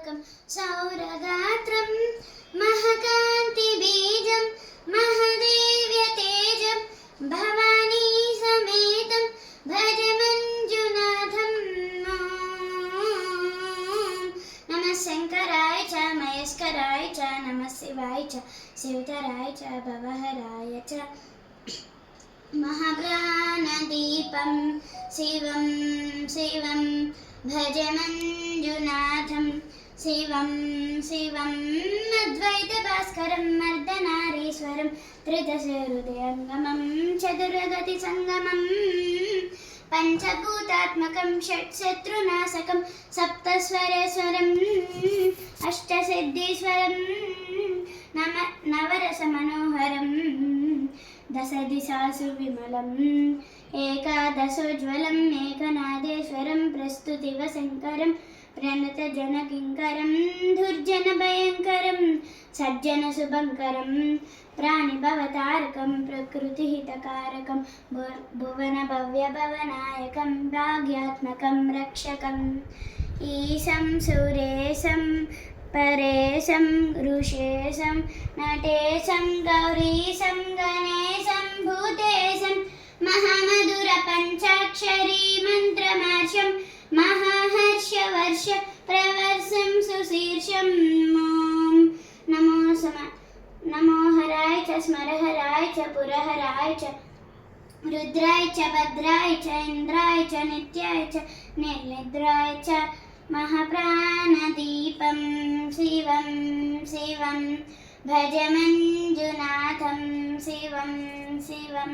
తారకం సౌరగాత్రం మహకాంతిబీజం మహదేవ్య తేజం భవానీ సమేతం భజ మంజునాథం. నమః శంకరాయ చ మహేశ్వరాయ చ నమః శివాయ చ శివతరాయ చ భవహరాయ చ. మహాప్రాణదీపం శివం శివం భజ మంజునాథం శివం శివం అద్వైత భాస్కరం మర్దనారీశ్వరం త్రిదశహృదయంగమం చతురగతి సంగమం పంచభూతాత్మకం షట్శత్రునాశకం సప్తస్వరేశ్వరం అష్టసిద్ధీశ్వరం నవరస మనోహరం దశదిశాసు విమలం ఏకాదశోజ్వలం ఏకనాదేశ్వరం ప్రస్తుతివ శంకరం ప్రణత జనకింకరం దుర్జన భయంకరం సజ్జన శుభంకరం ప్రాణిభవతారకం ప్రకృతి హితకారకం భువన భవ్య భవనాయకం భాగ్యాత్మకం రక్షకం ఈశం సురేశం పరేశం ఋషేశం నటేశం గౌరీశం గణేశం భూతేశం మహామధుర పంచాక్షరీ మంత్రమార్షం మహాహర్షవర్ష ప్రవర్షం సుశీర్షం. నమో హరాయ చ స్మరహరాయ చ పురహరాయ చ రుద్రాయ చ భద్రాయ చ ఇంద్రాయ చ నిత్యాయ చ నిర్నిద్రాయ చ. మహాప్రాణదీపం శివం శివం భజ మంజునాథం శివం శివం.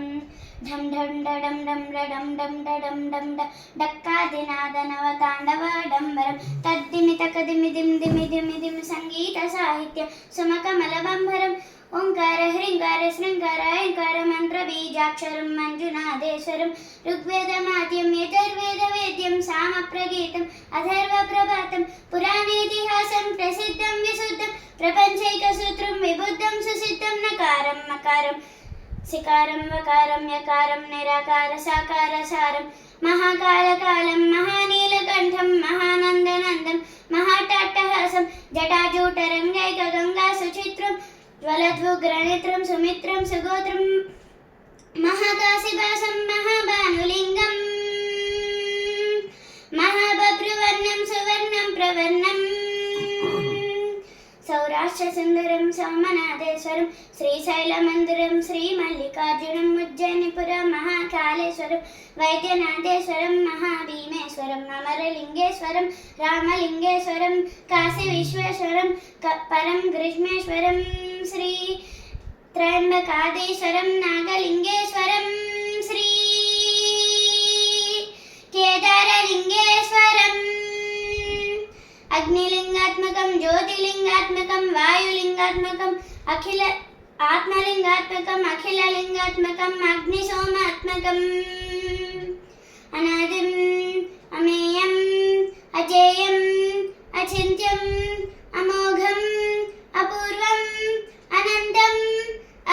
ఢం ఢం డడం డం డడం డం డడం డం డ డక్కాదినాద నవతాండవ డంబరం తద్దిమి తకదిమి దిమ్ దిమి దిమి దిమి సంగీత సాహిత్య సుమకమల బంభరం. ఓంకార హ్రీంకార శృంగార ఐంకార మంత్ర బీజాక్షరం మంజునాథేశ్వరం ఋగ్వేదమాద్యం యజుర్వేద వేద్యం సామ ప్రగీతం అథర్వ ప్రభాతం పురాణేతిహాసం ప్రసిద్ధం విశుద్ధం ప్రపంచైక సూత్రం విబుద్ధం సుసిద్ధం. నకారం మకారం సికారం వకారం యకారం నిరాకార సాకార సారం మహాకాలకాలం మహానీలకంఠం మహానందనందం మహాటాట్టహాసం జటాజూటరంగైక గంగా సుచిత్రం జ్వలద్వుగ్రనేత్రం సుమిత్రం సుగోత్రం మహాకాశివాసం మహాభానులింగం మహాబభ్రువర్ణం సువర్ణం ప్రవర్ణం సౌరాష్ట్ర సుందరం సోమనాథేశ్వరం శ్రీశైలమందిరం శ్రీమల్లికార్జునం ఉజ్జయినిపురం మహాకాళేశ్వరం వైద్యనాథేశ్వరం మహాభీమేశ్వరం అమరలింగేశ్వరం రామలింగేశ్వరం కాశీ విశ్వేశ్వరం పరం గ్రీష్మేశ్వరం శ్రీ త్రయంబకాదేశ్వరం నాగలింగేశ్వరం శ్రీ కేదారలింగేశ్వరం అగ్నిలింగాత్మకం జ్యోతిలింగాత్మకం వాయులింగాత్మకం అఖిల ఆత్మలింగాత్మకం అఖిలలింగాత్మకం అగ్నిసోమాత్మకం అనాదిం అమేయం అజేయం అచింత్యం అమోఘం అపూర్వం అనంతం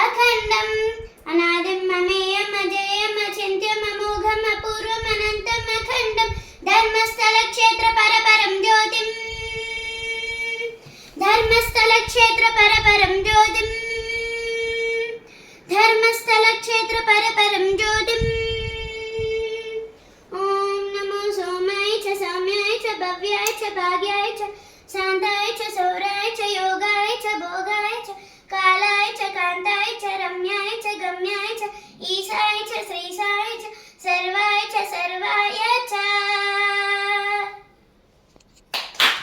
అఖండం. అనాదిం అమేయం అజేయం అచింత్యం అమోఘం అపూర్వం అనంతం అఖండం ధర్మస్థల క్షేత్ర పరపరం జ్యోతిం ధర్మస్థల క్షేత్ర పరపరం జ్యోతిం ధర్మస్థల క్షేత్ర పరపరం జ్యోతిం. ఓం నమో సోమాయ చ సౌమ్యాయ చ భవ్యాయ చ భాగ్యాయ చ శాంతాయ చ సౌరాయ చ యోగాయ చ భోగాయ చ కాలాయ చ కాంతాయ చ రమ్యాయ చ గమ్యాయ చ ఈశా